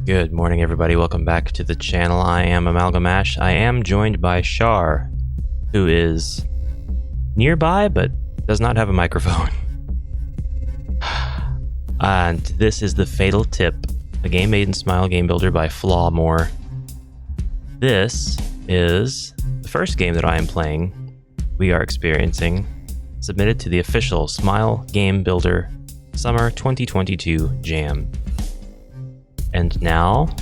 Good morning, everybody. Welcome back to the channel. I am AmalgamAsh. I am joined by Shar, who is nearby but does not have a microphone. And this is The Fatal Tip, a game made in Smile Game Builder by Flawmore. This is the first game that I am playing, we are experiencing, submitted to the official Smile Game Builder Summer 2022 Jam. And now,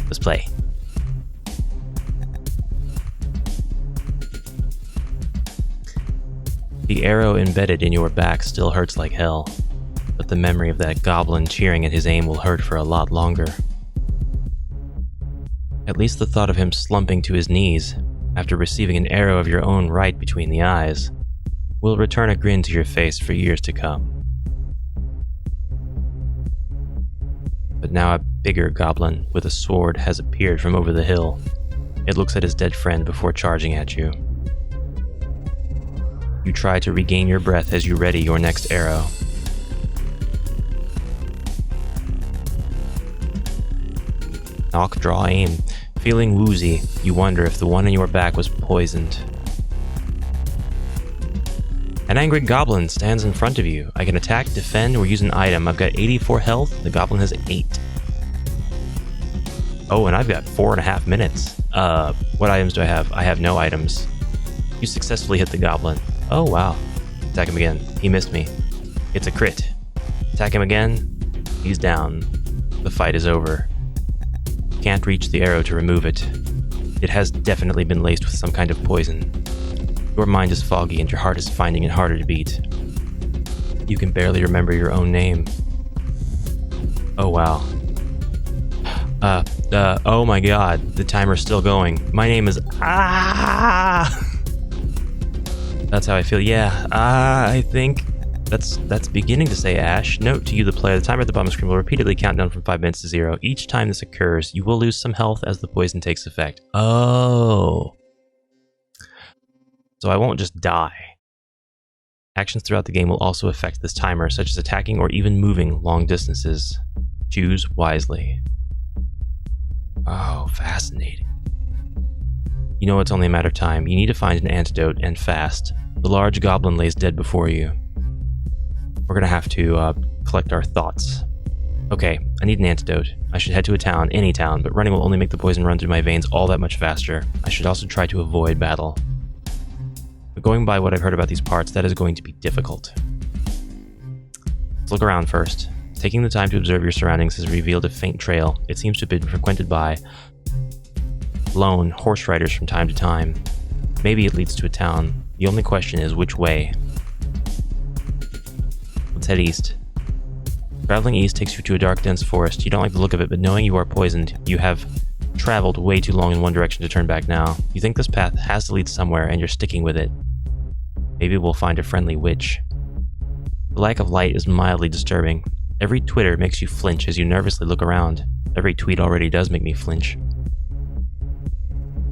let's play. The arrow embedded in your back still hurts like hell, but the memory of that goblin cheering at his aim will hurt for a lot longer. At least the thought of him slumping to his knees after receiving an arrow of your own right between the eyes will return a grin to your face for years to come. But now a bigger goblin with a sword has appeared from over the hill. It looks at his dead friend before charging at you. You try to regain your breath as you ready your next arrow. Knock, draw, aim. Feeling woozy, you wonder if the one in your back was poisoned. An angry goblin stands in front of you. I can attack, defend, or use an item. I've got 84 health, the goblin has 8. Oh, and I've got 4.5 minutes. What items do I have? I have no items. You successfully hit the goblin. Oh, wow. Attack him again. He missed me. It's a crit. Attack him again. He's down. The fight is over. Can't reach the arrow to remove it. It has definitely been laced with some kind of poison. Your mind is foggy and your heart is finding it harder to beat. You can barely remember your own name. Oh wow. Oh my god, the timer's still going. My name is That's how I feel. Yeah, I think that's beginning to say Ash. Note to you, the player, the timer at the bottom of the screen will repeatedly count down from 5 minutes to 0. Each time this occurs, you will lose some health as the poison takes effect. Oh. So I won't just die. Actions throughout the game will also affect this timer, such as attacking or even moving long distances. Choose wisely. Oh, fascinating. You know it's only a matter of time. You need to find an antidote, and fast. The large goblin lays dead before you. We're gonna have to collect our thoughts. Okay, I need an antidote. I should head to a town, any town, but running will only make the poison run through my veins all that much faster. I should also try to avoid battle. But going by what I've heard about these parts, that is going to be difficult. Let's look around first. Taking the time to observe your surroundings has revealed a faint trail. It seems to have been frequented by lone horse riders from time to time. Maybe it leads to a town. The only question is which way. Let's head east. Traveling east takes you to a dark, dense forest. You don't like the look of it, but knowing you are poisoned, you have traveled way too long in one direction to turn back now. You think this path has to lead somewhere, and you're sticking with it. Maybe we'll find a friendly witch. The lack of light is mildly disturbing. Every twitter makes you flinch as you nervously look around. Every tweet already does make me flinch.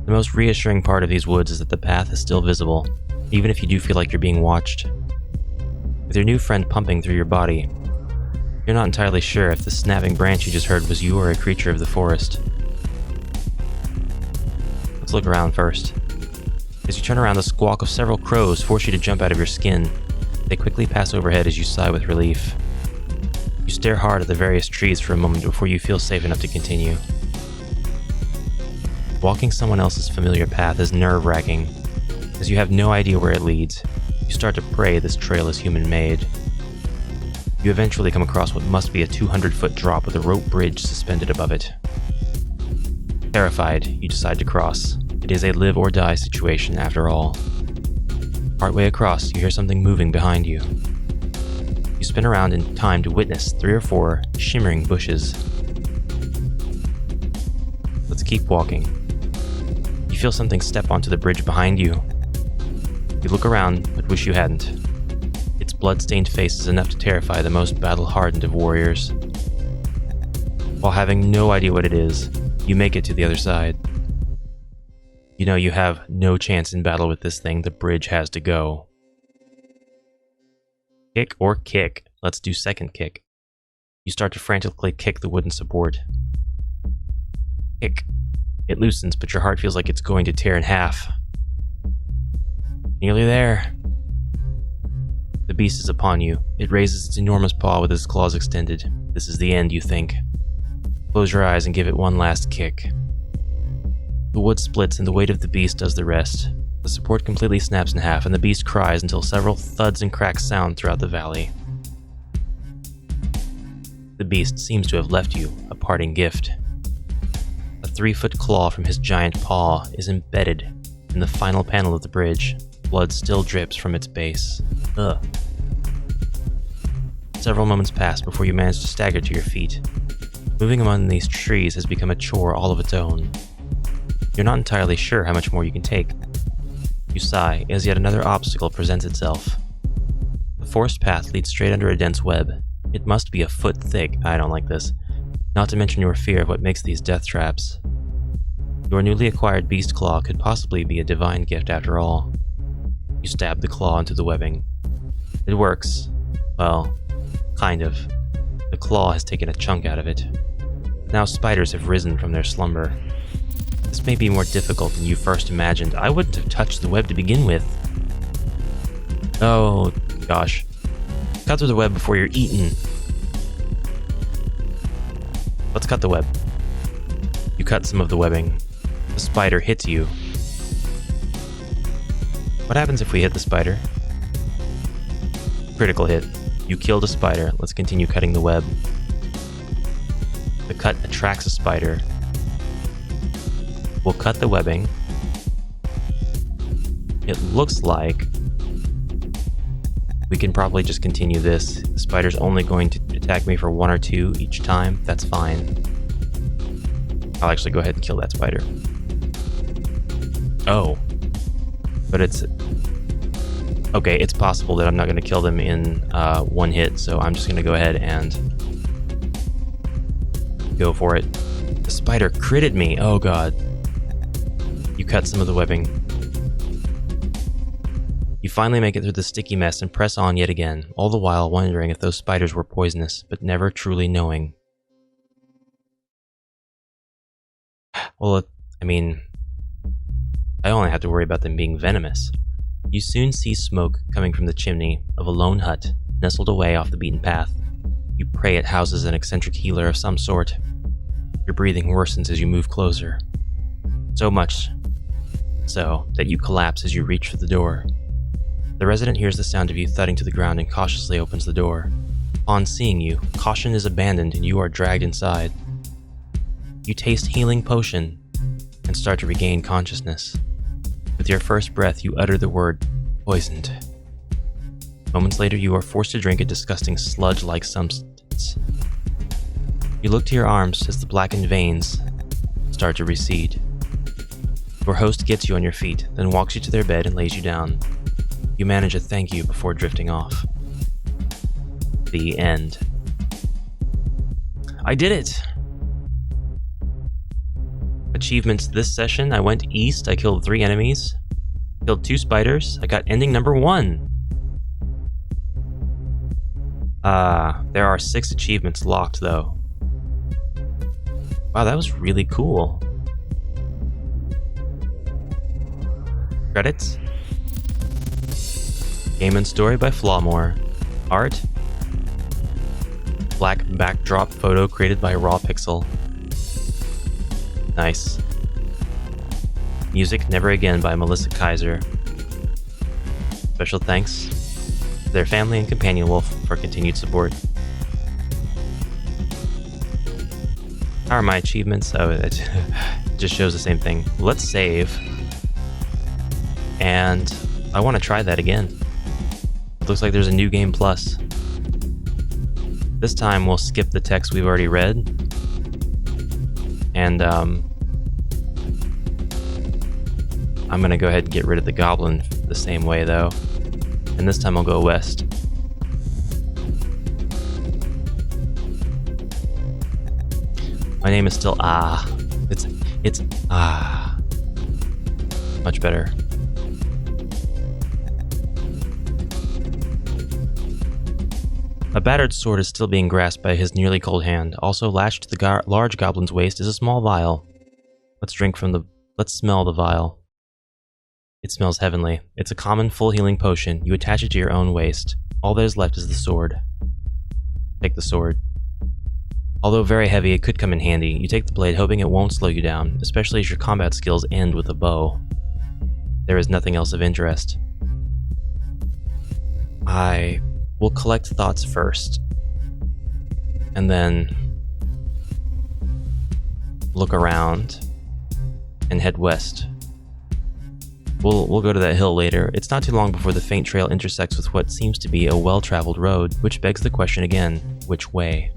The most reassuring part of these woods is that the path is still visible, even if you do feel like you're being watched. With your new friend pumping through your body, you're not entirely sure if the snapping branch you just heard was you or a creature of the forest. Let's look around first. As you turn around, the squawk of several crows force you to jump out of your skin. They quickly pass overhead as you sigh with relief. You stare hard at the various trees for a moment before you feel safe enough to continue. Walking someone else's familiar path is nerve-wracking, as you have no idea where it leads. You start to pray this trail is human-made. You eventually come across what must be a 200-foot drop with a rope bridge suspended above it. Terrified, you decide to cross. It is a live-or-die situation after all. Partway across, you hear something moving behind you. You spin around in time to witness 3 or 4 shimmering bushes. Let's keep walking. You feel something step onto the bridge behind you. You look around, but wish you hadn't. Its blood-stained face is enough to terrify the most battle-hardened of warriors. While having no idea what it is, you make it to the other side. You know you have no chance in battle with this thing. The bridge has to go. Kick or kick. Let's do second kick. You start to frantically kick the wooden support. Kick. It loosens, but your heart feels like it's going to tear in half. Nearly there. The beast is upon you. It raises its enormous paw with its claws extended. This is the end, you think. Close your eyes and give it one last kick. The wood splits and the weight of the beast does the rest. The support completely snaps in half and the beast cries until several thuds and cracks sound throughout the valley. The beast seems to have left you a parting gift. A 3-foot claw from his giant paw is embedded in the final panel of the bridge. Blood still drips from its base. Ugh. Several moments pass before you manage to stagger to your feet. Moving among these trees has become a chore all of its own. You're not entirely sure how much more you can take. You sigh as yet another obstacle presents itself. The forest path leads straight under a dense web. It must be a foot thick. I don't like this. Not to mention your fear of what makes these death traps. Your newly acquired beast claw could possibly be a divine gift after all. You stab the claw into the webbing. It works. Well, kind of. The claw has taken a chunk out of it. Now spiders have risen from their slumber. This may be more difficult than you first imagined. I wouldn't have touched the web to begin with. Oh, gosh. Cut through the web before you're eaten. Let's cut the web. You cut some of the webbing. The spider hits you. What happens if we hit the spider? Critical hit. You killed a spider. Let's continue cutting the web. The cut attracts a spider. We'll cut the webbing. It looks like we can probably just continue this. The spider's only going to attack me for 1 or 2 each time. That's fine. I'll actually go ahead and kill that spider. Oh. But it's... Okay, it's possible that I'm not going to kill them in 1 hit, so I'm just going to go ahead and go for it. The spider critted me. Oh god. You cut some of the webbing. You finally make it through the sticky mess and press on yet again, all the while wondering if those spiders were poisonous, but never truly knowing. Well, I mean, I only have to worry about them being venomous. You soon see smoke coming from the chimney of a lone hut, nestled away off the beaten path. You pray it houses an eccentric healer of some sort. Your breathing worsens as you move closer. So much so that you collapse as you reach for the door. The resident hears the sound of you thudding to the ground and cautiously opens the door. Upon seeing you, caution is abandoned and you are dragged inside. You taste healing potion and start to regain consciousness. With your first breath, you utter the word, poisoned. Moments later, you are forced to drink a disgusting sludge-like substance. You look to your arms as the blackened veins start to recede. Your host gets you on your feet, then walks you to their bed and lays you down. You manage a thank you before drifting off. The end. I did it! Achievements this session: I went east, I killed 3 enemies, killed 2 spiders, I got ending number 1. There are 6 achievements locked though. Wow, that was really cool. Credits. Game and story by Flawmore. Art. Black backdrop photo created by Raw Pixel. Nice. Music Never Again by Melissa Kaiser. Special thanks to their family and companion wolf for continued support. How are my achievements? Oh, it just shows the same thing. Let's save. And I want to try that again. It looks like there's a new game plus. This time we'll skip the text we've already read. And I'm gonna go ahead and get rid of the goblin the same way though. And this time I'll go west. My name is still It's much better. A battered sword is still being grasped by his nearly cold hand. Also lashed to the large goblin's waist is a small vial. Let's smell the vial. It smells heavenly. It's a common full healing potion. You attach it to your own waist. All that is left is the sword. Take the sword. Although very heavy, it could come in handy. You take the blade, hoping it won't slow you down, especially as your combat skills end with a bow. There is nothing else of interest. I will collect thoughts first, and then look around and head west. We'll go to that hill later. It's not too long before the faint trail intersects with what seems to be a well-traveled road, which begs the question again, which way?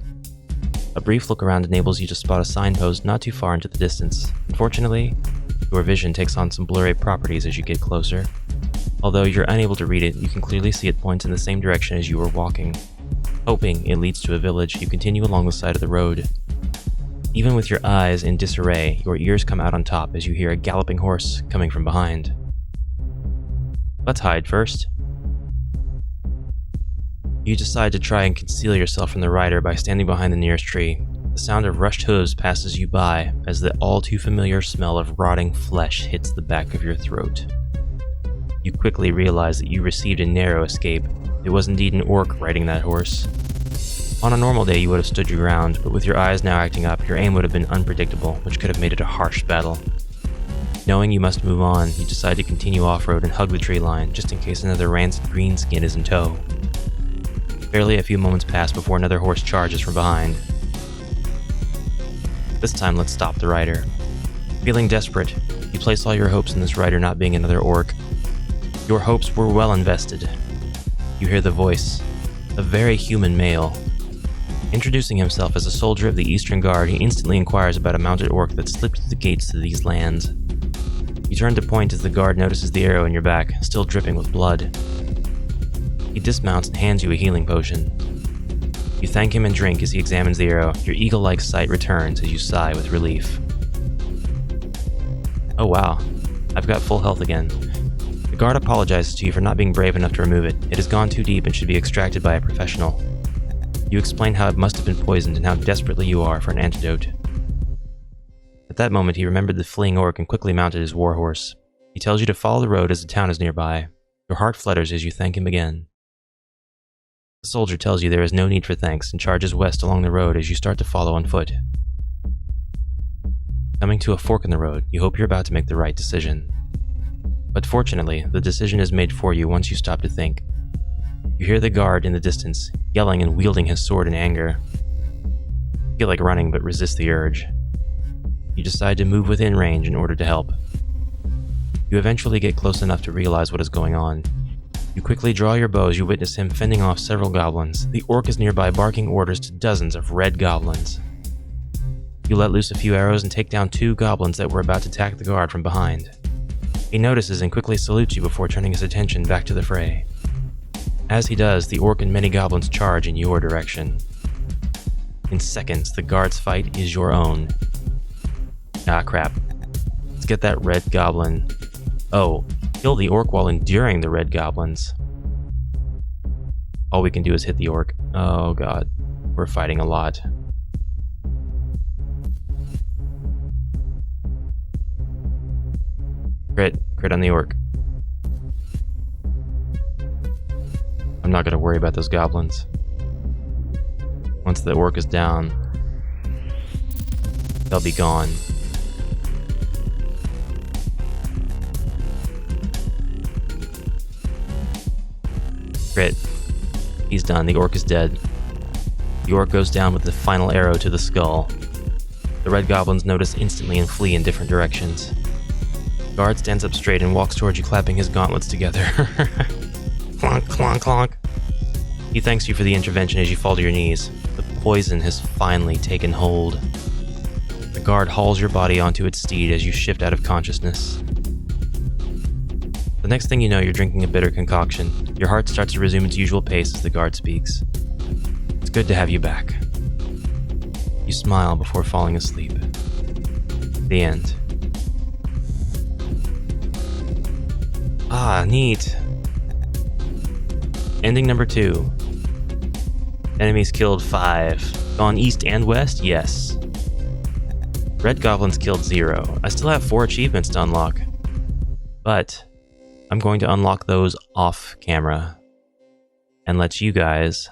A brief look around enables you to spot a signpost not too far into the distance. Unfortunately, your vision takes on some blurry properties as you get closer. Although you're unable to read it, you can clearly see it points in the same direction as you were walking. Hoping it leads to a village, you continue along the side of the road. Even with your eyes in disarray, your ears come out on top as you hear a galloping horse coming from behind. Let's hide first. You decide to try and conceal yourself from the rider by standing behind the nearest tree. The sound of rushed hooves passes you by as the all-too-familiar smell of rotting flesh hits the back of your throat. You quickly realize that you received a narrow escape. It was indeed an orc riding that horse. On a normal day, you would have stood your ground, but with your eyes now acting up, your aim would have been unpredictable, which could have made it a harsh battle. Knowing you must move on, you decide to continue off-road and hug the tree line, just in case another rancid greenskin is in tow. Barely a few moments pass before another horse charges from behind. This time, let's stop the rider. Feeling desperate, you place all your hopes in this rider not being another orc. Your hopes were well invested. You hear the voice, a very human male. Introducing himself as a soldier of the Eastern Guard, he instantly inquires about a mounted orc that slipped through the gates to these lands. You turn to point as the guard notices the arrow in your back, still dripping with blood. He dismounts and hands you a healing potion. You thank him and drink as he examines the arrow. Your eagle-like sight returns as you sigh with relief. Oh wow, I've got full health again. The guard apologizes to you for not being brave enough to remove it. It has gone too deep and should be extracted by a professional. You explain how it must have been poisoned and how desperately you are for an antidote. At that moment, he remembered the fleeing orc and quickly mounted his warhorse. He tells you to follow the road as the town is nearby. Your heart flutters as you thank him again. The soldier tells you there is no need for thanks and charges west along the road as you start to follow on foot. Coming to a fork in the road, you hope you're about to make the right decision. But fortunately, the decision is made for you once you stop to think. You hear the guard in the distance, yelling and wielding his sword in anger. You feel like running but resist the urge. You decide to move within range in order to help. You eventually get close enough to realize what is going on. You quickly draw your bow as you witness him fending off several goblins. The orc is nearby barking orders to dozens of red goblins. You let loose a few arrows and take down 2 goblins that were about to attack the guard from behind. He notices and quickly salutes you before turning his attention back to the fray. As he does, the orc and many goblins charge in your direction. In seconds, the guard's fight is your own. Ah, crap. Let's get that red goblin. Oh, kill the orc while enduring the red goblins. All we can do is hit the orc. Oh god, we're fighting a lot. Crit on the orc. I'm not gonna worry about those goblins. Once the orc is down, they'll be gone. Crit. He's done. The orc is dead. The orc goes down with the final arrow to the skull. The red goblins notice instantly and flee in different directions. The guard stands up straight and walks towards you, clapping his gauntlets together. Clonk, clonk, clonk. He thanks you for the intervention as you fall to your knees. The poison has finally taken hold. The guard hauls your body onto its steed as you shift out of consciousness. The next thing you know, you're drinking a bitter concoction. Your heart starts to resume its usual pace as the guard speaks. It's good to have you back. You smile before falling asleep. The end. Ah, neat. Ending number 2. Enemies killed 5. Gone east and west? Yes. Red Goblins killed 0. I still have 4 achievements to unlock, but I'm going to unlock those off camera and let you guys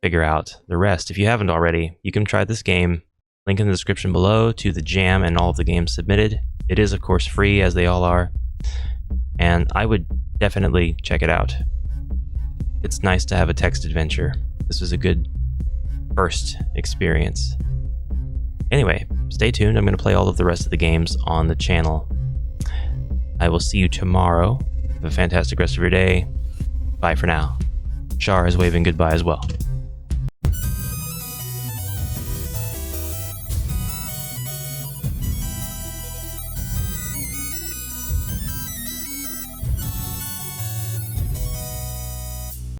figure out the rest. If you haven't already, you can try this game. Link in the description below to the jam and all of the games submitted. It is, of course, free, as they all are, and I would definitely check it out. It's nice to have a text adventure. This was a good first experience. Anyway, stay tuned. I'm going to play all of the rest of the games on the channel. I will see you tomorrow. Have a fantastic rest of your day. Bye for now. Char is waving goodbye as well.